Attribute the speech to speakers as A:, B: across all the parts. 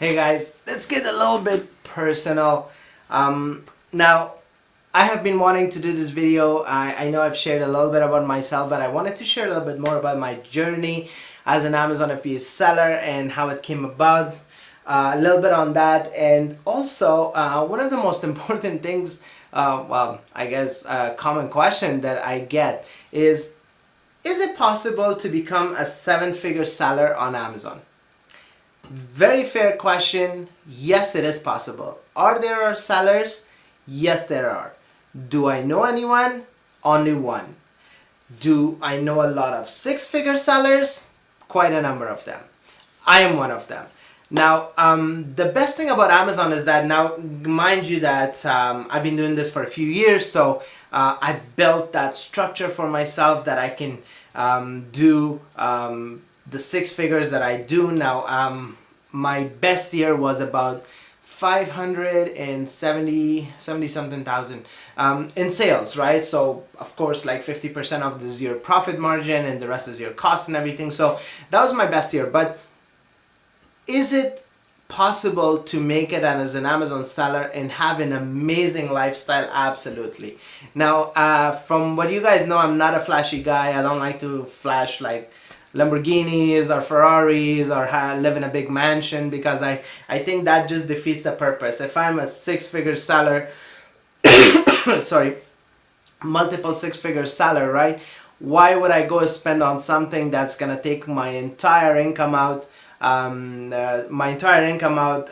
A: Hey guys, let's get a little bit personal. Now, I have been wanting to do this video. I know I've shared a little bit about myself, but I wanted to share a little bit more about my journey as an Amazon FBA seller and how it came about. A little bit on that, and also one of the most important things, I guess a common question that I get is it possible to become a seven-figure seller on Amazon? Very fair question. Yes, it is possible. Are there sellers? Yes, there are. Do I know anyone? Only one. Do I know a lot of six-figure sellers? Quite a number of them. I am one of them. Now, the best thing about Amazon is that now, mind you that I've been doing this for a few years, so I've built that structure for myself that I can do the six figures that I do now. My best year was about 570 something thousand in sales, right? So of course, like 50% of this is your profit margin and the rest is your cost and everything. So that was my best year. But is it possible to make it as an Amazon seller and have an amazing lifestyle? Absolutely. Now, from what you guys know, I'm not a flashy guy. I don't like to flash like Lamborghinis or Ferraris or live in a big mansion, because I think that just defeats the purpose. If I'm a six-figure seller, sorry, multiple six-figure seller, right? Why would I go spend on something that's gonna take my entire income out?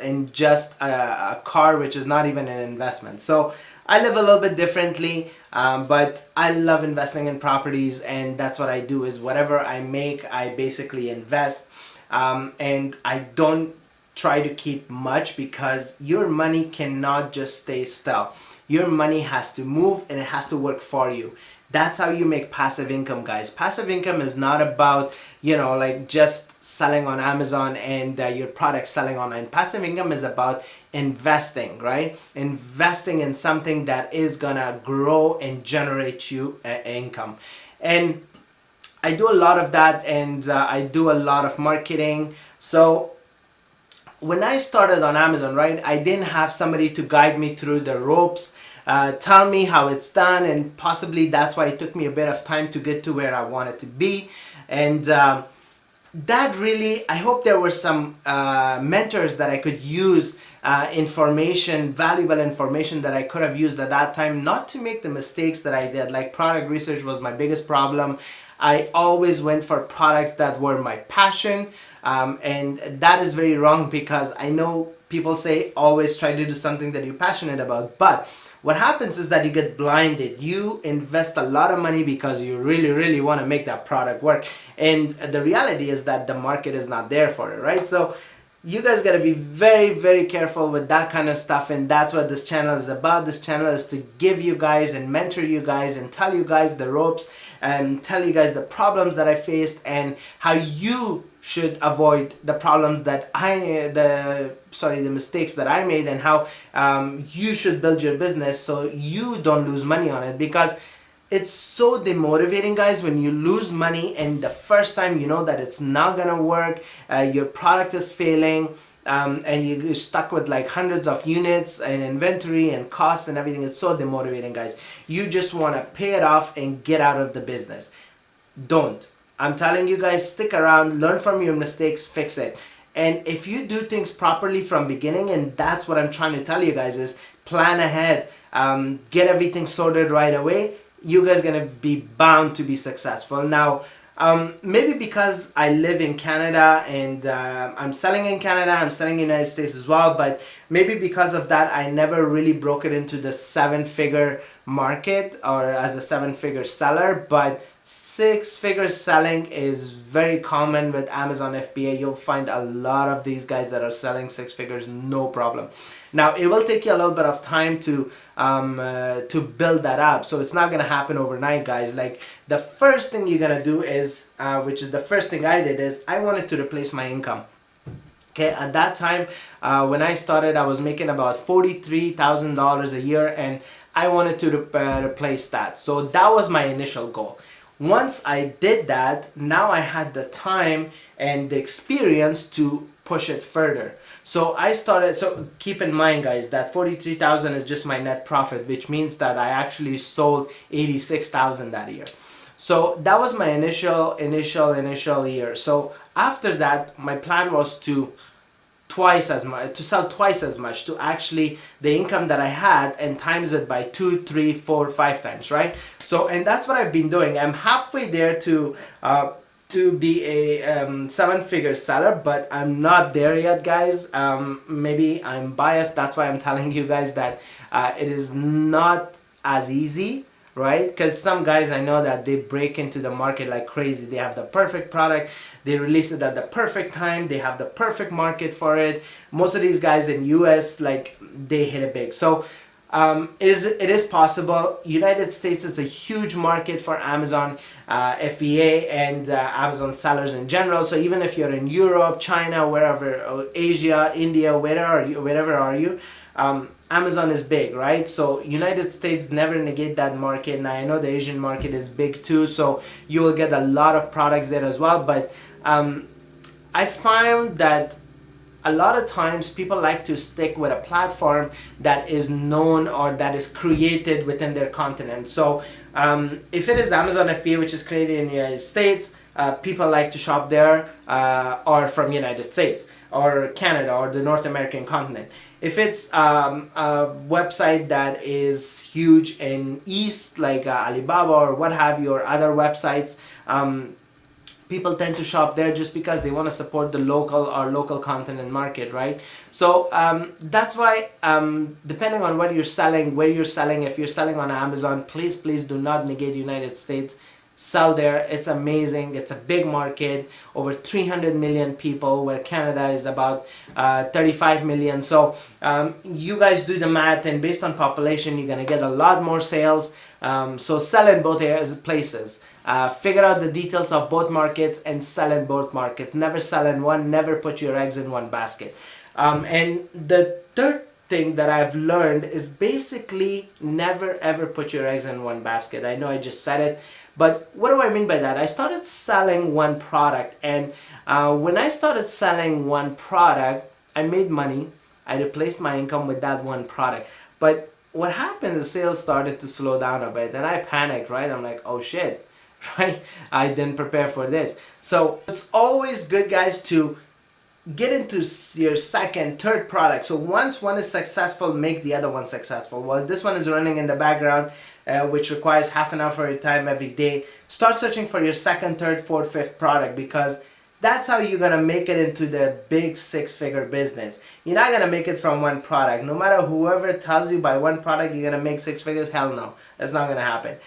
A: In just a car, which is not even an investment. So I live a little bit differently, but I love investing in properties, and that's what I do. Is whatever I make, I basically invest, and I don't try to keep much, because your money cannot just stay still. Your money has to move and it has to work for you. That's how you make passive income, guys. Passive income is not about, you know, like just selling on Amazon and your product selling online. Passive income is about investing, right? Investing in something that is gonna grow and generate you income. And I do a lot of that, and I do a lot of marketing. So when I started on Amazon, right, I didn't have somebody to guide me through the ropes, tell me how it's done, and possibly that's why it took me a bit of time to get to where I wanted to be. And that really, I hope there were some mentors that I could use, valuable information that I could have used at that time, not to make the mistakes that I did. Like product research was my biggest problem. I always went for products that were my passion, and that is very wrong, because I know people say always try to do something that you're passionate about, but what happens is that you get blinded. You invest a lot of money because you really want to make that product work, and the reality is that the market is not there for it, right? So you guys got to be very careful with that kind of stuff, and that's what this channel is about. This channel is to give you guys and mentor you guys and tell you guys the ropes and tell you guys the problems that I faced and how you should avoid the problems that the mistakes that I made, and how you should build your business so you don't lose money on it. Because it's so demotivating, guys, when you lose money and the first time you know that it's not gonna work, your product is failing, and you're stuck with like hundreds of units and inventory and costs and everything. It's so demotivating, guys. You just want to pay it off and get out of the business. Don't. I'm telling you guys, stick around, learn from your mistakes, fix it. And if you do things properly from beginning, and that's what I'm trying to tell you guys, is plan ahead, get everything sorted right away, you guys gonna be bound to be successful. Now, maybe because I live in Canada and I'm selling in Canada, I'm selling in the United States as well, but maybe because of that, I never really broke it into the seven-figure market or as a seven-figure seller. But six-figure selling is very common with Amazon FBA. You'll find a lot of these guys that are selling six figures, no problem. Now, it will take you a little bit of time to build that up, so it's not gonna happen overnight, guys. Like, the first thing you're gonna do is, which is the first thing I did, is I wanted to replace my income. Okay, at that time, when I started, I was making about $43,000 a year, and I wanted to replace that. So that was my initial goal. Once I did that, now I had the time and the experience to push it further. So I started, so keep in mind guys, that 43,000 is just my net profit, which means that I actually sold 86,000 that year. So that was my initial year. So after that, my plan was to sell twice as much, to actually the income that I had and times it by 2, 3, 4, 5 times, right? So, and that's what I've been doing. I'm halfway there to be a 7-figure seller, but I'm not there yet, guys. Maybe I'm biased, that's why I'm telling you guys that it is not as easy, right? Because some guys I know that they break into the market like crazy. They have the perfect product, they release it at the perfect time, they have the perfect market for it. Most of these guys in US, like, they hit it big. So it is possible. United States is a huge market for Amazon FBA and Amazon sellers in general. So even if you're in Europe, China, wherever, Asia, India, wherever are you, Amazon is big, right? So United States never negate that market. And I know the Asian market is big too, so you will get a lot of products there as well. But I found that a lot of times people like to stick with a platform that is known or that is created within their continent. So if it is Amazon FBA, which is created in the United States, people like to shop there or from United States or Canada or the North American continent. If it's a website that is huge in East, like Alibaba or what have you, or other websites, people tend to shop there just because they want to support the local continent market, right? So that's why depending on what you're selling, where you're selling, if you're selling on Amazon, please do not negate United States. Sell there. It's amazing. It's a big market, over 300 million people, where Canada is about 35 million. So you guys do the math, and based on population, you're gonna get a lot more sales. So sell in both places. Figure out the details of both markets and sell in both markets. Never sell in one. Never put your eggs in one basket. And the third thing that I've learned is basically never ever put your eggs in one basket. I know I just said it, but what do I mean by that? I started selling one product, and when I started selling one product, I made money. I replaced my income with that one product. But what happened, the sales started to slow down a bit, and I panicked, right? I'm like, oh shit, right? I didn't prepare for this. So it's always good, guys, to get into your second, third product. So once one is successful, make the other one successful. Well, this one is running in the background, which requires half an hour of your time every day. Start searching for your second, third, fourth, fifth product, because that's how you're gonna make it into the big 6-figure business. You're not gonna make it from one product. No matter whoever tells you by one product you're gonna make 6 figures, hell no, that's not gonna happen.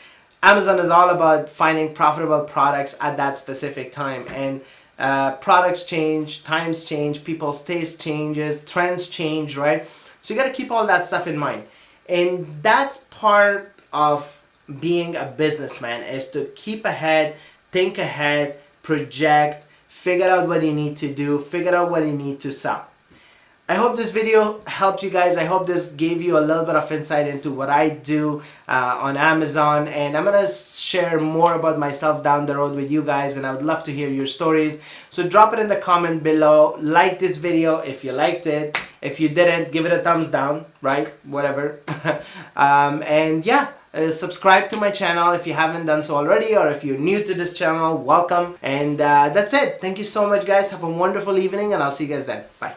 A: Amazon is all about finding profitable products at that specific time, and products change, times change, people's taste changes, trends change, right? So you got to keep all that stuff in mind. And that's part of being a businessman, is to keep ahead, think ahead, project, figure out what you need to do, figure out what you need to sell. I hope this video helped you guys. I hope this gave you a little bit of insight into what I do on Amazon, and I'm gonna share more about myself down the road with you guys, and I would love to hear your stories. So drop it in the comment below. Like this video if you liked it. If you didn't, give it a thumbs down, right? Whatever. And yeah, subscribe to my channel if you haven't done so already, or if you're new to this channel, welcome. And that's it. Thank you so much, guys. Have a wonderful evening, and I'll see you guys then. Bye.